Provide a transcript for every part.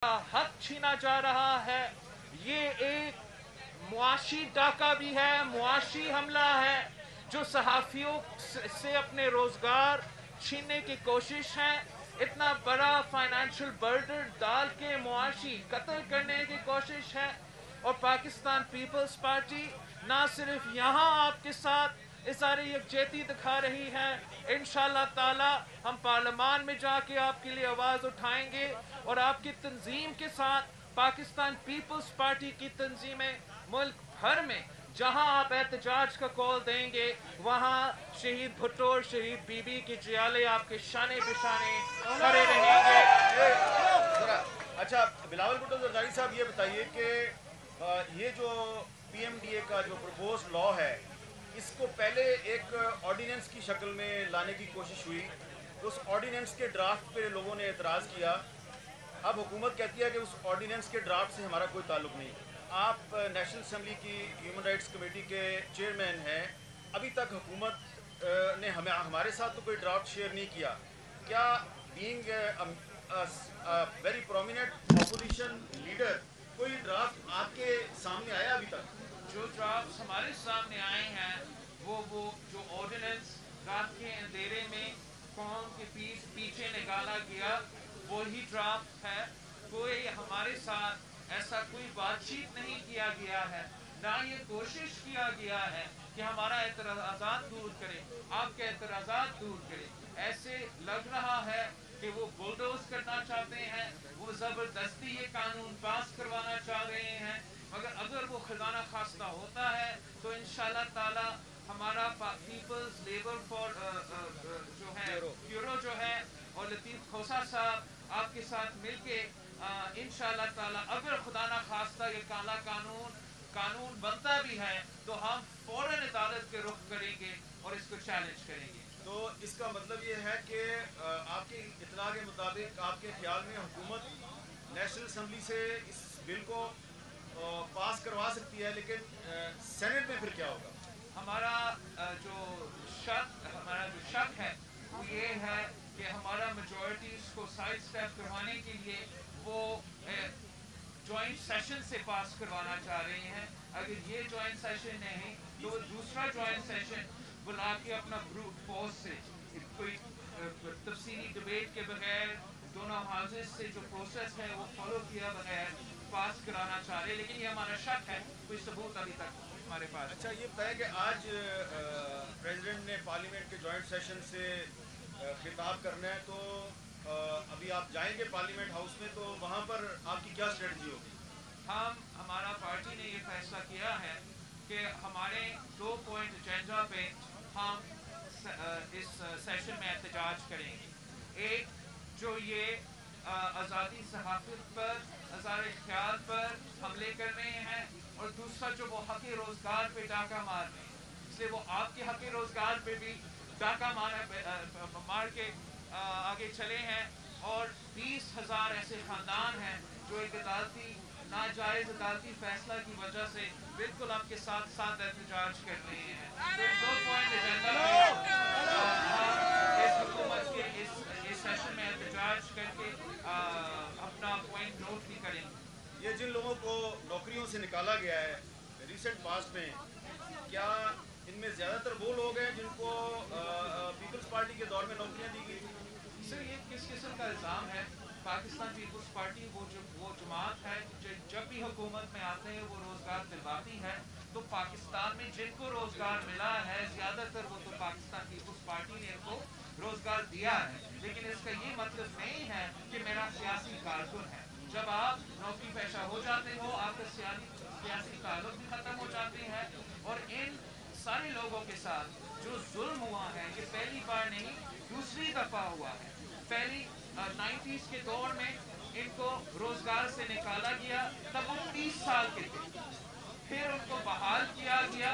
हक छीना जा रहा है। ये एक मुआशी डाका भी है, मुआशी हमला है, जो सहाफ़ियों से अपने रोज़गार छीनने की कोशिश है। इतना बड़ा फाइनेंशियल बर्डन डाल के मुआशी कत्ल करने की कोशिश है। और पाकिस्तान पीपल्स पार्टी ना सिर्फ यहाँ आपके साथ इज़हार यकजहती दिखा रही है, इंशाअल्लाह ताला हम पार्लियामान में जाके आपके लिए आवाज़ उठाएंगे और आपकी तंजीम के साथ पाकिस्तान पीपल्स पार्टी की तंजीमें मुल्क भर में जहां आप एहतजाज का कॉल देंगे वहां शहीद भुट्टो और शहीद बीबी की जियाले आपके शाने बिशाने खड़े रहेंगे। अच्छा बिलावल भुट्टो जरदारी साहब, ये बताइए कि ये जो पीएमडीए का जो प्रपोज लॉ है, इसको पहले एक ऑर्डिनेंस की शक्ल में लाने की कोशिश हुई, तो उस ऑर्डिनेंस के ड्राफ्ट पे लोगों ने एतराज़ किया। अब हुकूमत कहती है कि उस ऑर्डिनेंस के ड्राफ्ट से हमारा कोई ताल्लुक नहीं। आप नेशनल असम्बली की ह्यूमन राइट्स कमेटी के चेयरमैन हैं, अभी तक हुकूमत ने हमारे साथ तो कोई ड्राफ्ट शेयर नहीं किया। क्या being very prominent opposition leader कोई ड्राफ्ट आपके सामने आया अभी तक? जो ड्राफ्ट हमारे सामने आए हैं वो जो ऑर्डिनेंस रात के अंधेरे में कौम के पीछे निकाला गया वही ड्राफ्ट है। कोई हमारे साथ ऐसा कोई बातचीत नहीं किया गया है, ना ये कोशिश किया गया है कि हमारा एतराज़ात दूर करें, आपके एतराज़ात दूर करें। ऐसे लग रहा है कि वो बुलडोज करना चाहते हैं, वो ज़बरदस्ती ये कानून पास करवाना चाह रहे हैं। मगर अगर वो खजाना खास्ता होता है तो इंशाअल्लाह ताला हमारा पीपल्स लेबर फॉर जो है ब्यूरो जो है और लतीफ़ खोसा साहब आपके साथ मिलके इंशाअल्लाह ताला अगर खुदा ना खास्ता ये काला कानून बनता भी है तो हम फौरन अदालत के रुख करेंगे और इसको चैलेंज करेंगे। तो इसका मतलब ये है कि आपकी इत्तला के मुताबिक आपके ख्याल में हुकूमत नेशनल असम्बली से इस बिल को पास करवा सकती है, लेकिन सेनेट में फिर क्या होगा? हमारा जो शक है वो ये है कि हमारा मेजॉरिटीज को साइड स्टेप करवाने के लिए वो जॉइंट सेशन से पास करवाना चाह रहे हैं। अगर ये जॉइंट सेशन नहीं तो दूसरा जॉइंट सेशन बुला के अपना ब्रूट फोर्स से कोई तफसीली डिबेट के बगैर दोनों हाउसेस से जो प्रोसेस है वो फॉलो किया बगैर पास कराना चाह रहे हैं। लेकिन ये हमारा शक है, कोई सबूत अभी तक हमारे पास। अच्छा, ये बताया कि आज प्रेसिडेंट ने पार्लियामेंट के जॉइंट सेशन से खिताब करना है, तो अभी आप जाएंगे पार्लियामेंट हाउस में, तो वहाँ पर आपकी क्या स्ट्रेटजी होगी? हमारा पार्टी ने ये फैसला किया है कि हमारे 2 पॉइंट एजेंडा पे हम इस सेशन में एहतजाज करेंगे। एक जो ये आज़ादी सहाफ़त पर, आज़ाद ख्याल पर हमले कर रहे हैं, और दूसरा जो वो हक़ रोज़गार पे डाका मार रहे हैं, इसलिए वो आपके हक़ रोज़गार पे भी डाका मार के आगे चले हैं। और 20,000 ऐसे ख़ानदान हैं जो एक नाजायज़ अदालती फैसला की वजह से बिल्कुल आपके साथ साथ एहतजाज कर रहे हैं। तो 2 पॉइंट एजेंडा इस हुकूमत के इस सेशन में एहतजाज करके अपना पॉइंट नोट भी करेंगे। ये जिन लोगों को नौकरियों से निकाला गया है रिसेंट पास्ट में, क्या इनमें ज़्यादातर वो लोग हैं जिनको पीपल्स पार्टी के दौर में नौकरियां दी गई? सर, ये किस किस्म का इल्ज़ाम है? पाकिस्तान पीपल्स पार्टी वो जमात है जब भी हुकूमत में आते हैं वो रोज़गार दिलवाती है। तो पाकिस्तान में जिनको रोज़गार मिला है ज़्यादातर वो तो पाकिस्तान पीपल्स पार्टी ने इनको रोज़गार दिया है। लेकिन इसका ये मतलब नहीं है कि मेरा सियासी कारकुन है। जब आप नौकरी पेशा हो जाते हो, आपके सियासी ताल्लुक भी ख़त्म हो जाते हैं। और इन सारे लोगों के साथ जो जुल्म हुआ है ये पहली बार नहीं, दूसरी दफ़ा हुआ है। पहली 90s के दौर में इनको रोज़गार से निकाला गया, तब वो 30 साल के थे, फिर उनको बहाल किया गया,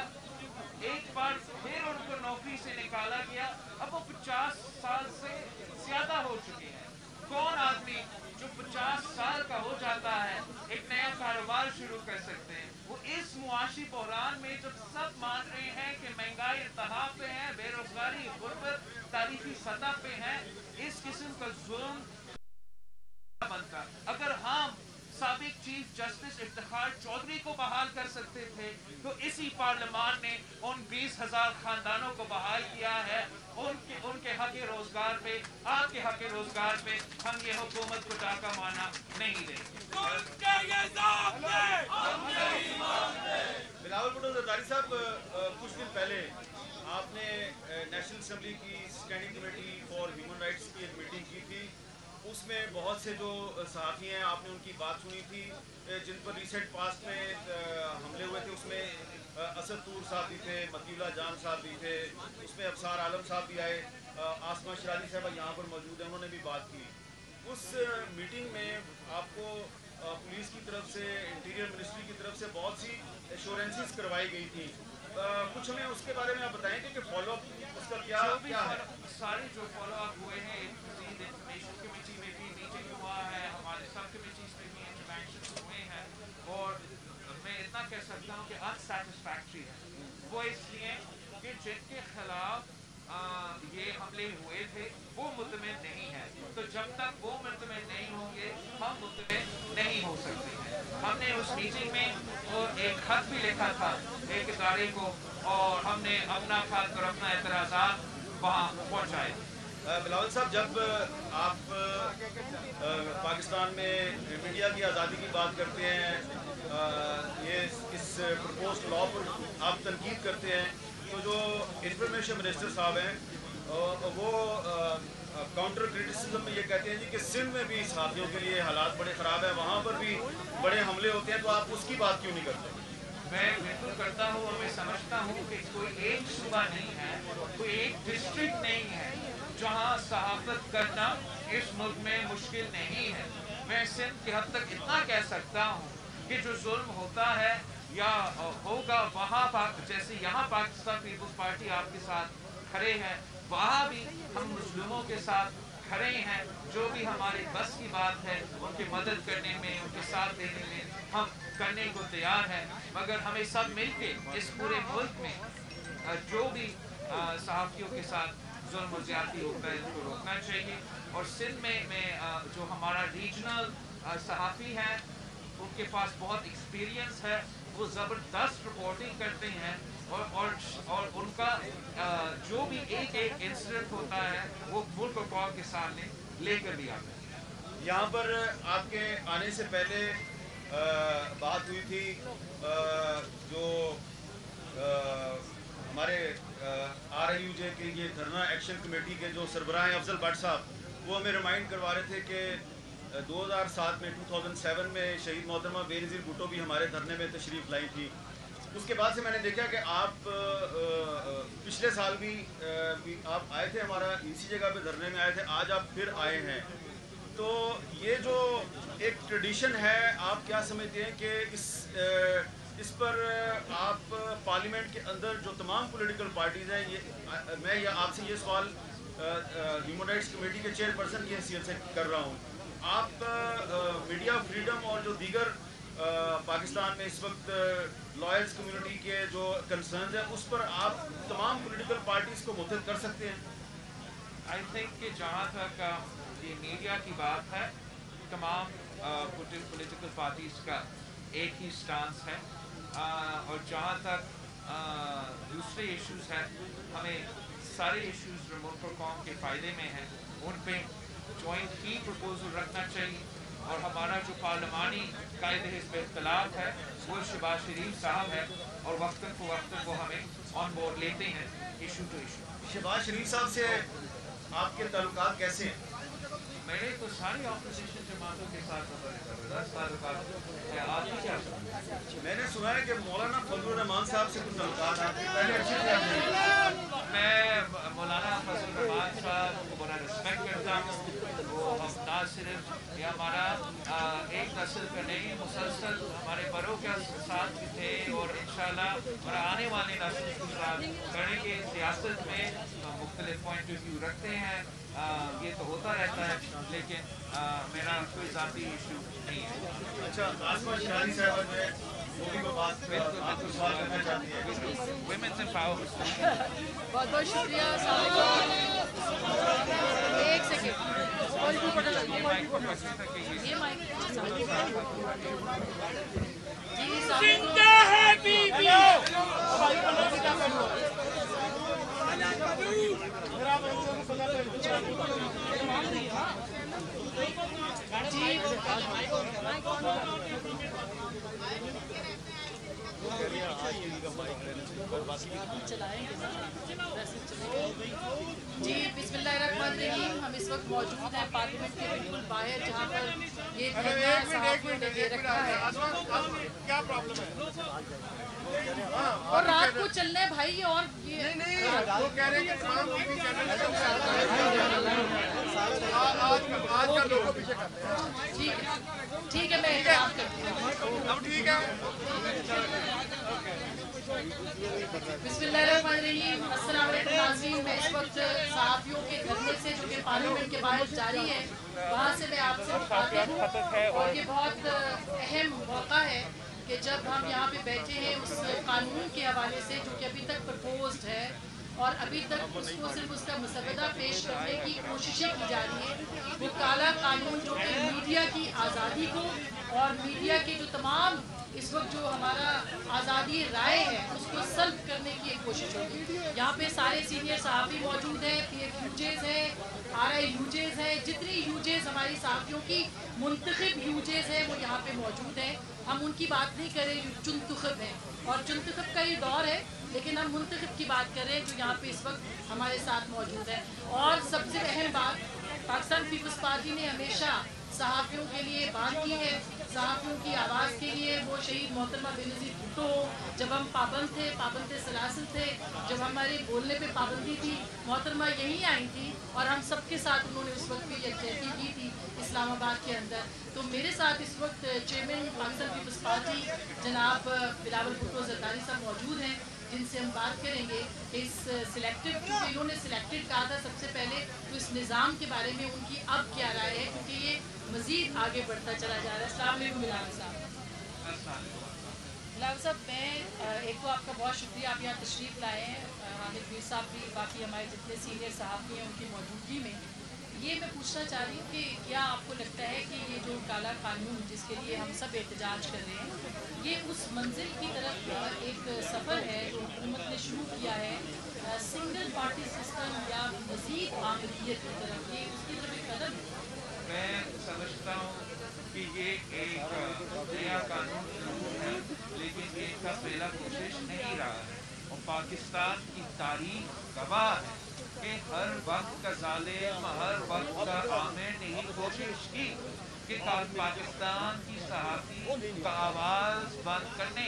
एक बार फिर उनको नौकरी से निकाला गया, अब वो 50 साल से ज़्यादा हो चुके हैं। कौन आदमी जो 50 साल का हो जाता है एक नया कारोबार शुरू कर सकते हैं? वो इस मुआशी बहरान में जब सब मान रहे हैं कि महंगाई इंतहा पे है, बेरोजगारी गुर्बत तारीखी सतह पे है, इस किस्म का जुल्म बनता। अगर हम साबिक चीफ जस्टिस इफ्तिखार चौधरी को बहाल कर सकते थे तो इसी पार्लियामान ने उन 20,000 खानदानों को बहाल किया है। उनके हक रोजगार पे, आपके हक रोजगार पे हम ये हुकूमत को डाका मारना नहीं देंगे। बिलावल भुट्टो जरदारी साहब, कुछ दिन पहले आपने नेशनल असेंबली की standing committee for human rights की एक मीटिंग की थी। उसमें बहुत से जो सहाफ़ी हैं आपने उनकी बात सुनी थी जिन पर रिसेंट पास्ट में हमले हुए थे। उसमें असद तूर साहब भी थे, मतीउल्लाह जान साहब भी थे, उसमें अफसार आलम साहब भी आए, आसमा शराजी साहब यहाँ पर मौजूद हैं, उन्होंने भी बात की। उस मीटिंग में आपको पुलिस की तरफ से, इंटीरियर मिनिस्ट्री की तरफ से बहुत सी एश्योरेंसेस करवाई गई थी। कुछ हमें उसके बारे में आप बताएंगे कि फॉलोअप उसका क्या है? सारे जो फॉलोअप हुए हैं, इंफॉर्मेशन कमेटी में भी मीटिंग हुआ है, हमारे सब कमेटीज में भी इंटरवेंशन हुए हैं, और मैं इतना कह सकता हूँ कि अनसैटिस्फैक्ट्री है वो इसलिए कि जिनके खिलाफ ये हमले हुए थे वो मुतमिन नहीं है। तो जब तक वो मुतमिन नहीं होंगे हम मुतमिन नहीं हो सकते हैं। हमने उस मीटिंग में और एक खत भी लिखा था एक इदारे को, और हमने अपना खत और अपना एतराज़ात वहाँ पहुँचाए। बिलावल साहब, जब आप पाकिस्तान में मीडिया की आज़ादी की बात करते हैं, ये इस प्रपोज्ड लॉ पर आप तनकीद करते हैं, तो जो इंफॉर्मेशन मिनिस्टर साहब हैं वो काउंटर क्रिटिसिज्म में ये कहते हैं जी कि सिंध में भी सहाफ़ियों के लिए हालात बड़े ख़राब है, वहाँ पर भी बड़े हमले होते हैं, तो आप उसकी बात क्यों नहीं करते? मैं बिल्कुल करता हूँ, और मैं समझता हूँ कि कोई एक सूबा नहीं है, कोई एक डिस्ट्रिक्ट नहीं है जहाँ सहाफ़त करना इस मुल्क में मुश्किल नहीं है। मैं सिंध की हद तक इतना कह सकता हूँ कि जो जुल्म होता है या होगा वहाँ, जैसे यहाँ पाकिस्तान पीपल्स पार्टी आपके साथ खड़े हैं, वहाँ भी हम मुस्लिमों के साथ खड़े हैं। जो भी हमारे बस की बात है उनकी मदद करने में, उनके साथ देने में हम करने को तैयार हैं। मगर हमें सब मिलके इस पूरे मुल्क में जो भी सहाफ़ियों के साथ जुल्म और ज़्यादती होता है इसको रोकना चाहिए। और सिंध में जो हमारा रीजनल सहाफ़ी हैं उनके पास बहुत एक्सपीरियंस है, वो ज़बरदस्त रिपोर्टिंग करते हैं, और उनका जो भी एक इंसिडेंट होता है वो मुल्क और कौम के सामने लेकर भी आता है। यहाँ पर आपके आने से पहले बात हुई थी, जो हमारे RIUJ के ये धरना एक्शन कमेटी के जो सरबराह हैं अफजल भट्ट साहब, वो हमें रिमाइंड करवा रहे थे कि 2007 में 2007 में शहीद मोहतरमा बेनज़ीर भुट्टो भी हमारे धरने में तशरीफ़ लाई थी। उसके बाद से मैंने देखा कि आप पिछले साल भी आप आए थे, हमारा इसी जगह पे धरने में आए थे, आज आप फिर आए हैं। तो ये जो एक ट्रेडिशन है, आप क्या समझते हैं कि इस पर आप पार्लियामेंट के अंदर जो तमाम पॉलिटिकल पार्टीज़ हैं, ये मैं आपसे ये सवाल ह्यूमन राइट्स कमेटी के चेयरपर्सन की हैसियत से कर रहा हूँ, आप मीडिया फ्रीडम और जो दीगर पाकिस्तान में इस वक्त लॉयर्स कम्युनिटी के जो कंसर्न्स हैं उस पर आप तमाम पॉलिटिकल पार्टीज़ को मुतहद कर सकते हैं? आई थिंक कि जहाँ तक ये मीडिया की बात है, तमाम पॉलिटिकल पार्टीज़ का एक ही स्टांस है, और जहाँ तक दूसरे इश्यूज़ हैं, हमें सारे इश्यूज़ जो मुल्क और कौम के फ़ायदे में हैं उन पे जॉइंट ही प्रपोजल रखना चाहिए। और हमारा जो पार्लिमानी कायदे हिस्ब इख्तिलाफ है वो शहबाज शरीफ साहब है, और वक्तन फ़वक्तन वो हमें ऑन बोर्ड लेते हैं इशू टू इशू। शहबाज शरीफ साहब से आपके ताल्लुकात कैसे हैं? मैंने तो सारी ऑपोजिशन जमातों के साथ मैंने सुना है कि मौलाना फजलुर रहमान साहब से कुछ ताल्लुकात आपके पहले अच्छे थे। मैं मौलाना फजलुर रहमान साहब को बड़ा रिस्पेक्ट करता हूँ। वो हम ना सिर्फ ये हमारा एक नस्ल का नहीं, मुसलसल हमारे बड़ों के साथ भी थे, और इंशाल्लाह और आने वाले नस्ल के साथ करने के सियासत में मुख्तलिफ पॉइंट ऑफ व्यू रखते हैं। ये तो होता रहता है, लेकिन मेरा कोई ज़ाती इशू नहीं है। अच्छा, आसमा शराजी साहब Women's empowerment. बहुत बहुत शुक्रिया। एक सेकेंड, ये माइक जिंदा है बीबी। जी बिस्मिल्लाहिर्रहमानिर्रहीम। हम इस वक्त मौजूद हैं पार्लियामेंट के बिल्कुल बाहर, जहाँ पर ये धरना सहाफ़ियों ने दे रखा है। क्या प्रॉब्लम है? और रात को चलने भाई, और ये नहीं, वो कह रहे हैं कि तमाम टीवी चैनल आज का लोगों पीछे करते हैं। ठीक है, मैं एहतराम करती हूँ। अब ठीक है। बिस्मिल्लाहिर्रहमानिर्रहीम। अस्सलाम वालेकुम नाज़रीन। मैं इस वक्त सहाफ़ियों के धरने से, जो कि पार्लियामेंट के बाहर जारी है, वहाँ से मैं आपसे मुखातिब हूँ। और ये बहुत अहम मौका है कि जब हम यहाँ पे बैठे हैं उस कानून के हवाले से जो कि अभी तक प्रपोज्ड है और अभी तक उसको सिर्फ उसका मसवदा पेश करने की कोशिशें की जा रही है। वो काला कानून जो कि मीडिया की आज़ादी को और मीडिया के जो तमाम इस वक्त जो हमारा आज़ादी राय है उसको सल्ब करने की एक कोशिश होगी। यहाँ पे सारे सीनियर सहाफ़ी मौजूद हैं, PF यूजेज़ हैं, RI यूजेज़ हैं, जितनी यूजेज़ हमारी सहाफ़ियों की मुंतखब यूजेज़ हैं वो यहाँ पे मौजूद हैं। हम उनकी बात नहीं कर रहे जो चुनतखब हैं, और चुनतखब का ये दौर है, लेकिन हम मुंतखब की बात कर रहे हैं जो यहाँ पे इस वक्त हमारे साथ मौजूद है। और सबसे अहम बात, पाकिस्तान पीपल्स पार्टी ने हमेशा सहाफ़ियों के लिए बात की है, सहाफ़ियों की आवाज़ के लिए। वो शहीद मोहतरमा बेनज़ीर भुट्टो, जब हम पाबंद थे सलासिल थे, जब हमारे बोलने पे पाबंदी थी, मोहतरमा यहीं आई थी और हम सबके साथ उन्होंने उस वक्त भी यकजहती की थी इस्लामाबाद के अंदर। तो मेरे साथ इस वक्त चेयरमैन पाकिस्तान पीपल्स पार्टी जनाब बिलावल भुट्टो ज़रदारी साहब मौजूद हैं, जिनसे हम बात करेंगे कि इस सिलेक्टेड, क्योंकि इन्होंने सिलेक्टेड कहा था सबसे पहले, तो इस निज़ाम के बारे में उनकी अब क्या राय है, क्योंकि ये मज़ीद आगे बढ़ता चला जा रहा है। अस्सलाम वालेकुम बिलावल साहब। बिलावल साहब, मैं एक तो आपका बहुत शुक्रिया, आप यहाँ तशरीफ़ लाए हैं, हामिद मीर साहब भी, बाकी हमारे जितने सीनियर सहाफ़ी हैं उनकी मौजूदगी में। ये मैं पूछना चाह रही हूँ कि क्या आपको लगता है कि ये जो काला कानून जिसके लिए हम सब एहतजाज कर रहे हैं, ये उस मंजिल की तरफ एक सफ़र है जो हुकूमत ने शुरू किया है, सिंगल पार्टी सिस्टम या मज़ीद आमरीत की तरफ, ये उसकी तरफ एक कदम है? मैं समझता हूँ कि ये एक नया कानून है, लेकिन ये इसका पहला कोशिश नहीं रहा है। और पाकिस्तान की तारीख गवाह है कि हर वक्त का जालिम, हर वक्त का आमिर ने ही कोशिश की कि पाकिस्तान की सहाफ़ी का आवाज़ बंद करने,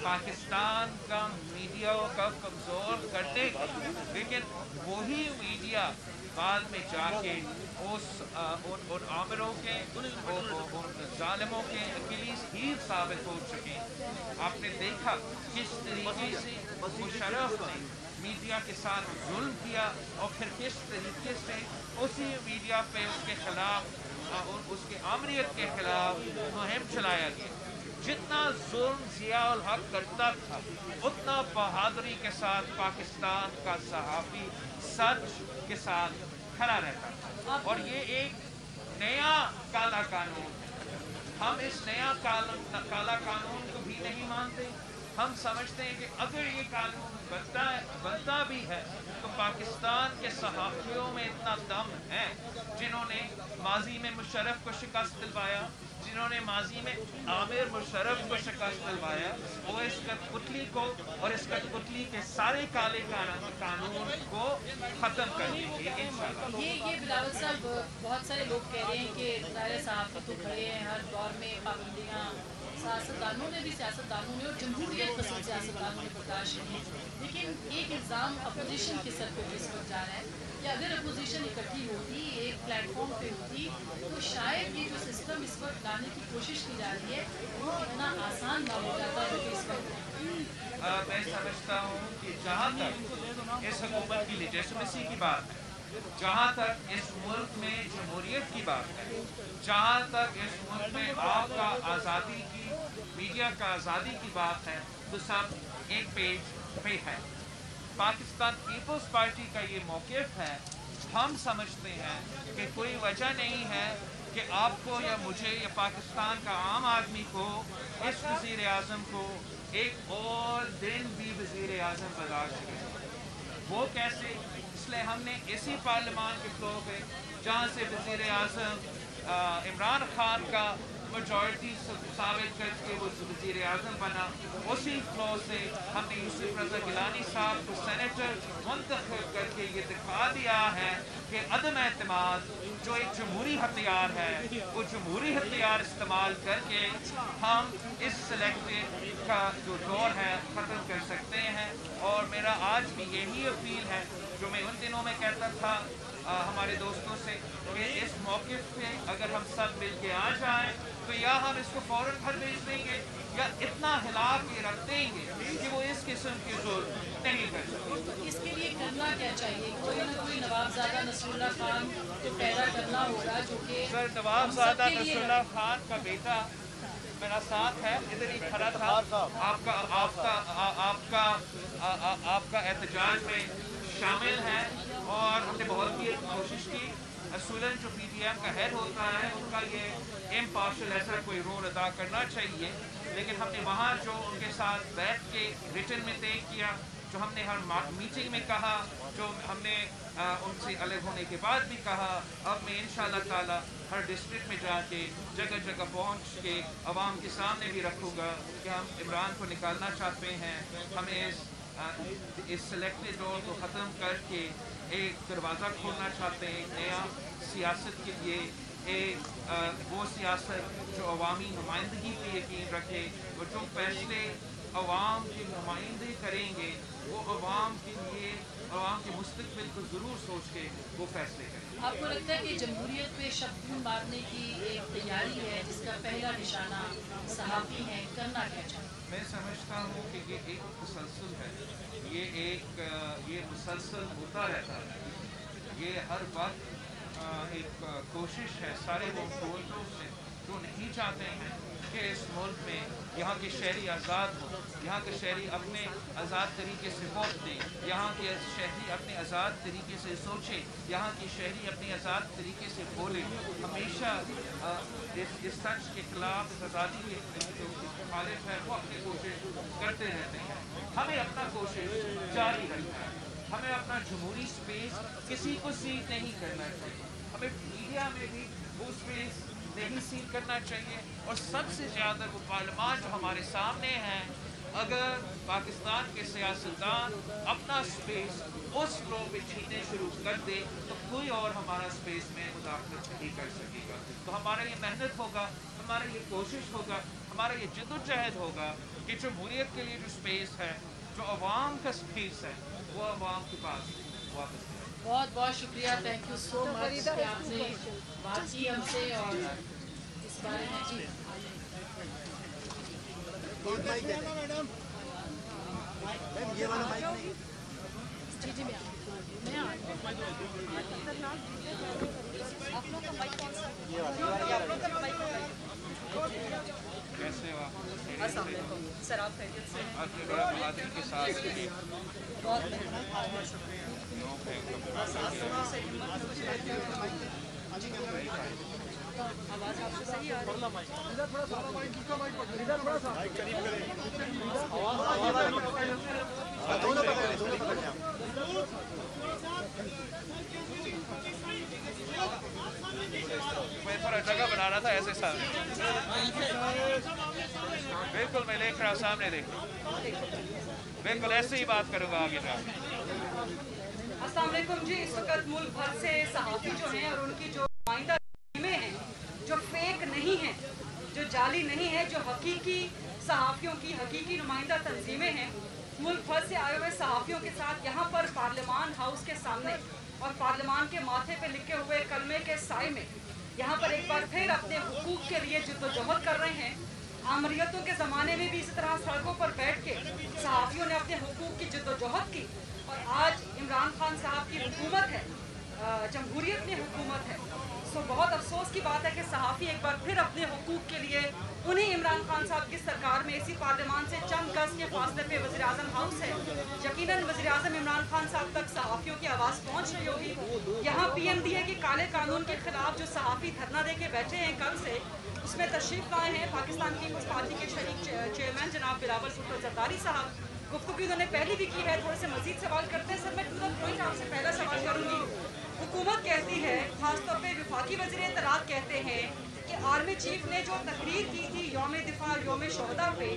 पाकिस्तान का मीडिया का कमज़ोर करने की, लेकिन वही मीडिया बाद में जाके उन आमिरों के, उन जालिमों के अकीलीस हीर साबित हो चुके। आपने देखा किस तरीके से मुशर्रफ ने मीडिया के साथ जुल्म किया और फिर किस तरीके से उसी मीडिया पे उसके खिलाफ और उसके आमरीत के खिलाफ मुहिम चलाया गया। जितना जुल्म ज़ियाउल हक करता था, उतना बहादुरी के साथ पाकिस्तान का सहाफ़ी सच के साथ खड़ा रहता था। और ये एक नया काला कानून है। हम इस नया काला कानून को भी नहीं मानते। हम समझते हैं कि अगर ये कानून बनता भी है तो पाकिस्तान के सहाफ़ियों में इतना दम है, जिन्होंने माजी में मुशर्रफ को शिकस्त दिलवाया, जिन्होंने माजी में आमिर मुशर्रफ को शिकस्त दिलवाया, वो इस कठपुतली को और इस कठपुतली के सारे काले कानून को ख़त्म कर देंगे इंशाअल्लाह। ये बिलावल साहब, बहुत सारे लोग कह रहे हैं कि सारे सहाफ़ी तो खड़े हैं हर दौर में पाबंदियाँ, सियासतदानों ने भी, सियासतदानों ने और जमहूरियत पसंद सियासतदानों ने बर्दाश्त नहीं। लेकिन एक इल्ज़ाम अपोजिशन के सर पे इस वक्त जा रहा है कि अगर अपोजिशन इकट्ठी होती, एक प्लेटफॉर्म पे होती, तो शायद ये जो सिस्टम इस वक्त लाने की कोशिश की जा रही है वो इतना आसान ना हो जाता जो कि इस वक्त। मैं समझता हूँ कि जहाँ तक इस हुकूमत की लेजिटिमेसी की बात है, जहाँ तक इस मुल्क में जमहूरियत की बात है, जहाँ तक इस मुल्क में आपका आज़ादी की, मीडिया का आज़ादी की बात है, तो सब एक पेज पे है। पाकिस्तान पीपल्स पार्टी का ये मौक़िफ़ है, हम समझते हैं कि कोई वजह नहीं है कि आपको या मुझे या पाकिस्तान का आम आदमी को, इस वज़ीर आज़म को एक और दिन भी वज़ीर आज़म बर्दाश्त करें। वो कैसे? इसलिए हमने इसी पार्लियामान के फ्लोर पे, जहाँ से वज़ीर आज़म इमरान खान का मेजॉरिटी साबित करके वो वज़ीर आज़म बना, उसी फ्लोर से हमने यूसुफ रज़ा गिलानी साहब को सेनेटर मुंतखब करके ये दिखा दिया है कि अदम एतमाद जो एक जमहूरी हथियार है, वो जमहूरी हथियार इस्तेमाल करके हम इस सिलेक्टेड का जो दौर है ख़त्म कर सकते हैं। और मेरा आज भी यही अपील है जो मैं उन दिनों में कहता था हमारे दोस्तों से, कि इस मौके पे अगर हम सब मिल के आ जाएं तो या हम इसको फ़ौरन घर भेज देंगे या इतना हिला के रख देंगे कि वो इस किस्म की जुल्म नहीं कर सकते। तो इसके लिए करना क्या चाहिए? कोई ना कोई नवाबजादा नसरुल्लाह खान को पैदा करना होगा जो कि सर नवाबजादा नसरुल्लाह खान का बेटा मेरा साथ है, इधर ही खड़ा था, आपका आपका आपका आपका एहतजाज में शामिल है और हमने बहुत ही कोशिश की। असूलन जो PTM का हेड होता है उनका ये इम्पार्शल ऐसा कोई रोल अदा करना चाहिए, लेकिन हमने वहाँ जो उनके साथ बैठ के रिटन में तय किया, जो हमने हर मीटिंग में कहा, जो हमने उनसे अलग होने के बाद भी कहा, अब मैं इंशाअल्लाह ताला हर डिस्ट्रिक्ट में जाके जगह जगह पहुँच के अवाम के सामने भी रखूँगा कि हम इमरान को निकालना चाहते हैं, हमें इस सिलेक्टेड दौर को ख़त्म करके एक दरवाज़ा खोलना चाहते हैं एक नया सियासत के लिए, एक वो सियासत जो अवामी नुमाइंदगी पे यकीन रखे और जो फैसले अवाम की नुमाइंदे करेंगे वो अवाम के लिए, अवाम के मुस्तक़बिल को ज़रूर सोच के वो फैसले करें। आपको लगता है कि जमहूरियत पे शबनूर मारने की एक तैयारी है जिसका पहला निशाना सहाफ़ी हैं, करना क्या चाहिए? मैं समझता हूँ कि ये एक तसलसल है, ये मुसलसल होता रहता है, ये हर वक्त एक कोशिश है सारे वो सोल्जर्स से जो नहीं चाहते हैं कि इस मुल्क में यहाँ के शहरी आज़ाद हो, यहाँ के शहरी अपने आज़ाद तरीके से वोट दें, यहाँ के शहरी अपने आज़ाद तरीके से सोचें, यहाँ के शहरी अपने आज़ाद तरीके से बोलें। हमेशा इस सच के खिलाफ, इस आज़ादी के जो मुखालिफ है वो अपनी कोशिश करते रहते हैं। हमें अपना कोशिश जारी रखना है, हमें अपना जमहूरी स्पेस किसी को सील नहीं करना चाहिए, हमें मीडिया में भी वो स्पेस नहीं सील करना चाहिए। और सबसे ज़्यादा वो पार्लियामान जो हमारे सामने हैं, अगर पाकिस्तान के सियासतदान अपना स्पेस उस फ्लो पे छीनने शुरू कर दे तो कोई और हमारा स्पेस में मुदाखलत नहीं कर सकेगा। तो हमारा ये मेहनत होगा, हमारा ये कोशिश होगा, हमारा ये जद्दोजहद होगा कि जमहूरियत के लिए जो स्पेस है, जो अवाम का स्पेस है, वो अवाम के पास वापस है। बहुत बहुत शुक्रिया, थैंक यू सो मच कि आपने बात की हमसे और इस बारे में जी ये वाला माइक नहीं। जी जी मैं आप लोग का माइक कौन सा? आप लोग का माइक कैसे हो? अस्सलाम वालेकुम सर, आप खैरियत से हैं? आपने बड़ा बहादुरी के साथ बहुत बहुत शुक्रिया। आवाज़ आपसे सही आ रही है? मैं थोड़ा जगह बना रहा था ऐसे सामने, बिल्कुल मैं देख रहा हूँ सामने, देखो बिल्कुल ऐसे ही बात करूँगा आगे जाके। अस्सलाम वालेकुम जी। इस वक्त मुल्क भर से सहाफ़ी जो हैं और उनकी जो नुमाइंदा टीमें हैं, जो फेक नहीं हैं, जो जाली नहीं है, जो हकीकी सहाफ़ियों की हकीकी नुमाइंदा तंजीमें हैं, मुल्क भर से आए हुए सहाफ़ियों के साथ यहाँ पर पार्लियामान हाउस के सामने और पार्लियामान के माथे पे लिखे हुए कलमे के साए में यहाँ पर एक बार फिर अपने हुकूक के लिए जद्दोजहद कर रहे हैं। आमरीतों के ज़माने में भी इसी तरह सड़कों पर बैठ के सहाफ़ियों ने अपने हुकूक की जद्दोजहद की और आज इमरान खान साहब की हुकूमत है, जमहूरियत में हुकूमत है। सो बहुत अफसोस की बात है कि सहाफ़ी एक बार फिर अपने हुकूक के लिए उन्हीं इमरान खान साहब की सरकार में इसी पार्लियामान से चंद गज के फासले पे वज़ीर-ए-आज़म हाउस है। यकीनन वज़ीर-ए-आज़म इमरान खान साहब तक सहाफ़ियों की आवाज़ पहुँच रही होगी। यहाँ PMDA के काले कानून के खिलाफ जो सहाफ़ी धरना दे के बैठे हैं कल से, उसमें तशरीफ़ लाए हैं पाकिस्तान पीपल्स पार्टी के शरीक चेयरमैन जनाब बिलावल भुट्टो ज़रदारी साहब। गुफ्तगू उन्होंने पहले भी की है, थोड़े से मज़ीद सवाल करते हैं। सर मैं टू द पॉइंट आपसे पहला सवाल करूँगी। हुकूमत कहती है, खासतौर पे वफाकी वज़ीर इत्तलात कहते हैं कि आर्मी चीफ ने जो तकरीर की थी यौम दिफा यौम शोहदा पे,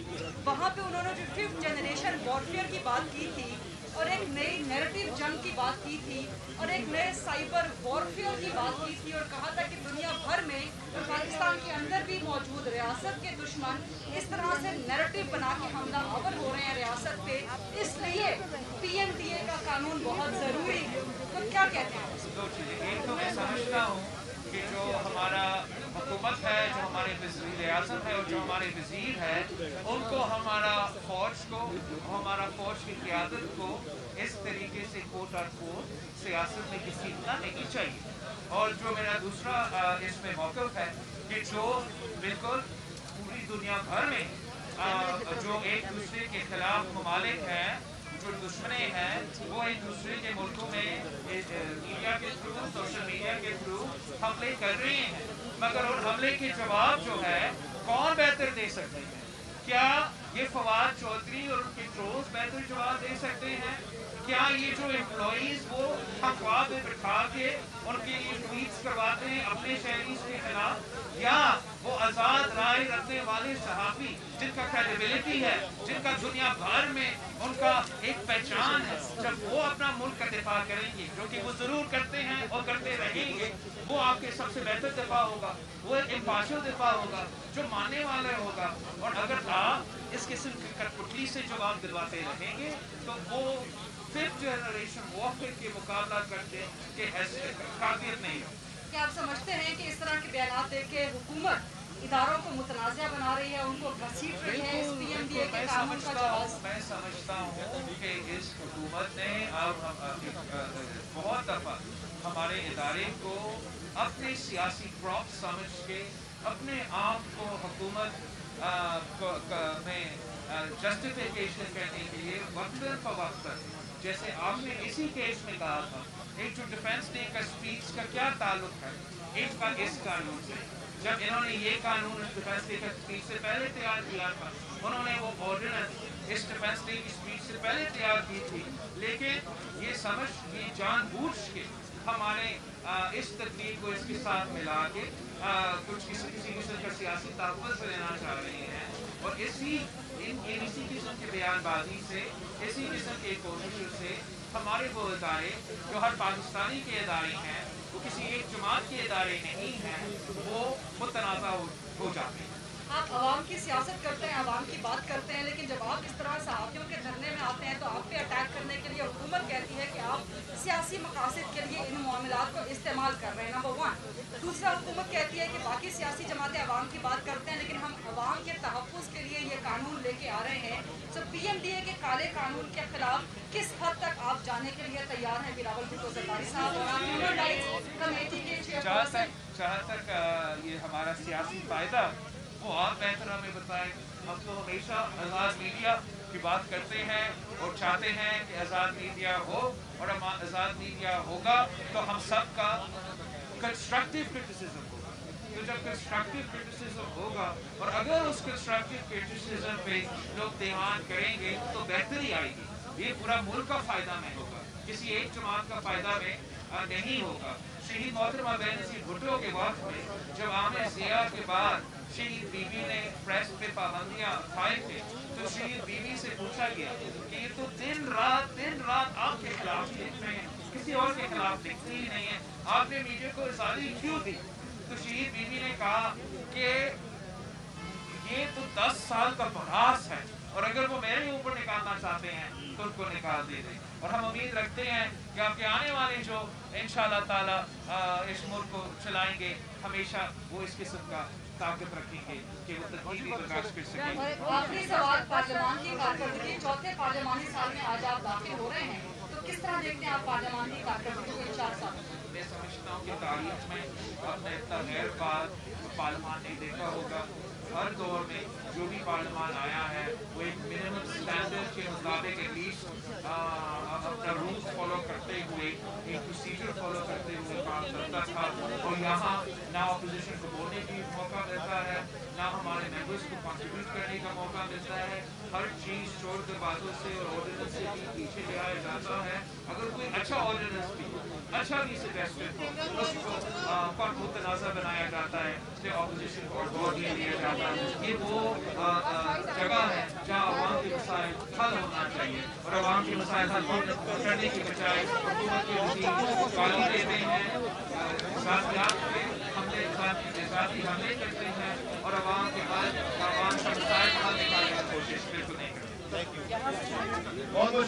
वहाँ पे उन्होंने जो 5th जनरेशन वॉरफेयर की बात की थी और एक नई नैरेटिव जंग की बात की थी और एक नए साइबर वॉरफेयर की बात की थी और कहा था कि दुनिया भर में और पाकिस्तान के अंदर भी मौजूद रियासत के दुश्मन इस तरह से नैरेटिव बना के हमला आवर हो रहे हैं रियासत पे, इसलिए PMDA का कानून बहुत ज़रूरी है। तो क्या कहते हैं? दो चीज़ें, एक तो मैं समझता हूँ कि जो हमारा हुकूमत है, जो हमारे वज़ीर-ए-आज़म है और जो हमारे वज़ीर है, उनको हमारा फ़ौज को, हमारा फ़ौज की क़यादत को इस तरीके से कोट और कोट सियासत में घसीटना नहीं चाहिए। और जो मेरा दूसरा इसमें मौक़िफ़ है कि जो बिल्कुल पूरी दुनिया भर में जो एक दूसरे के ख़िलाफ़ ममालिक हैं, जो दुश्मने हैं, वो एक दूसरे के मुल्कों में मीडिया के थ्रू, सोशल मीडिया के थ्रू हमले कर रहे हैं, मगर उन हमले के जवाब जो है कौन बेहतर दे सकते हैं? क्या ये फवाद चौधरी और उनके ट्रोल्स बेहतर जवाब दे सकते हैं? क्या ये जो एम्प्लॉइज वो अखबार में बिठा के उनके लिए ट्वीट्स करवाते हैं अपने शहरीज के खिलाफ, या वो आज़ाद राय रखने वाले सहाफ़ी जिनका क्रेडिबिलिटी है, जिनका दुनिया भर में उनका एक पहचान है, जब वो अपना मुल्क का दिफा करेंगे, जो कि वो ज़रूर करते हैं और करते रहेंगे, वो आपके सबसे बेहतर दिफा होगा, वो एक इम्पार्शियल दिफा होगा जो मानने वाला होगा। और अगर आप इस किस्म की कठपुतली से जवाब दिलवाते रहेंगे तो वो 5th जनरेशन वॉरफेयर के मुकाबला करते के काबिलियत नहीं है। क्या आप समझते हैं कि इस तरह के बयान दे के हुकूमत इदारों को मुतनाज़ा बना रही है, उनको घसीट रही है इस PMDA के कानून का जवाब? मैं समझता हूँ कि इस हुकूमत ने बहुत दफ़ा हमारे इदारे को अपने सियासी प्रॉप समझ के अपने आप को हुकूमत में जस्टिफिकेशन करने के लिए वक्तन फवक्तन, जैसे आपने इसी केस में कहा था, एक जो डिफेंस डे का स्पीच का क्या ताल्लुक है इसका इस कानून से? जब इन्होंने ये कानून डिफेंस डे का स्पीच से पहले तैयार किया था, उन्होंने वो ऑर्डिनेंस इस डिफेंस डे की स्पीच से पहले तैयार की थी, लेकिन ये समझ ये जानबूझ के हमारे इस तकनीक को इसके साथ मिला के कुछ किसी किस्म का सियासी तहफ़्फ़ुज़ लेना चाह रहे हैं और इसी किस्म की बयानबाजी से, इसी किस्म की कोशिशों से हमारे वो इदारे जो हर पाकिस्तानी के इदारे हैं, वो किसी एक जमात के इदारे नहीं हैं, वो मुतनाज़ा हो जाते हैं। आप आवाम की सियासत करते हैं, आवाम की बात करते हैं, लेकिन जब आप इस तरह सहाफ़ियों के धरने में आते हैं तो आप पे अटैक करने के लिए हुकूमत कहती है कि आप सियासी मकासद के लिए इन मामलात को इस्तेमाल कर रहे हैं, नंबर 1। दूसरा, हुकूमत कहती है कि बाकी सियासी जमातें आवाम की बात करते हैं, लेकिन हम आवाम के तहफ़्फ़ुज़ के लिए ये कानून लेके आ रहे हैं। तो PMDA के काले कानून के खिलाफ किस हद तक आप जाने के लिए तैयार हैं बिलावल भुट्टो ज़रदारी साहब? और आप ह्यूमन राइट्स कमेटी के चेयरपर्सन, जहाँ तक ये हमारा सियासी फ़ायदा, वो आप बेहतर हमें बताएं। हम तो हमेशा आज़ाद मीडिया की बात करते हैं और चाहते हैं कि आज़ाद मीडिया हो, और हम आज़ाद मीडिया होगा तो हम सब का कंस्ट्रक्टिव क्रिटिसिज्म होगा। तो जब कंस्ट्रक्टिव क्रिटिसिज्म होगा और अगर उस कंस्ट्रक्टिव क्रिटिसिज्म पे लोग ध्यान करेंगे तो बेहतरी आएगी। ये पूरा मुल्क का फ़ायदा में होगा, किसी एक जमात का फ़ायदा में नहीं होगा। शहीद मोहतरमा बेनज़ीर भुट्टो के वक्त में जब आमिर ज़िया के बाद शहीद बीबी ने प्रेस पे पाबंदियाँ उठाए थे, तो शहीद बीबी से पूछा गया कि ये तो दिन रात आपके खिलाफ लिख रहे हैं, किसी और के खिलाफ लिखते ही नहीं है, आपने मीडिया को आज़ादी क्यों दी? तो शहीद बीबी ने कहा कि ये तो 10 साल का बरास है, और अगर वो मेरे ऊपर निकालना चाहते हैं तो उनको निकाल दे दें। और हम उम्मीद रखते हैं कि आपके आने वाले जो इंशाअल्लाह ताला इस मुल्क को चलाएंगे, हमेशा वो इस किस्म का ताकत रखेंगे कि वो तकनीकी प्रकाश कर सकेंगे। आखिरी सवाल, पार्लियामान की कारकर्दगी, चौथे पार्लियामानी साल में आज आप दाखिल हो रहे हैं, तो किस तरह देखते हैं आप पार्लियामान की कारकर्दगी को इन 4 साल? मैं समझता हूँ कि तारीख में आपने इतना गैर पार्लियामान नहीं देखा होगा। हर दौर में जो भी पार्लियामान आया है वो एक मिनिमम स्टैंडर्ड के मुताबिक एटलीस्ट अपना रूल्स फॉलो करते हुए, एक प्रोसीजर फॉलो करते हुए काम करता था। और यहाँ ना अपोजिशन को बोलने की मौका मिलता है, ना हमारे मेंबर्स को कंट्रीब्यूट करने का मौका मिलता है। हर चीज़ शोर दरवाजों से और ऑर्डिनेंस से भी पीछे जाया जाता है। अगर कोई अच्छा ऑर्डिनेंस भी अच्छा भी सजेस्टेड हो उसको पर मुतनाज़ा बनाया जाता है, इसलिए अपोजिशन को गौर नहीं लिया जाता। ये वो जगह है जहाँ अवाम के मसाइल हल होना चाहिए और अवाम के मसाइल हल करने की बजाय हुकूमत के वकील गाली देते हैं, हमले करते हैं और अवाम के मसाइल हल निकालने की कोशिश बिल्कुल नहीं करते। Thank you. बहुत बहुत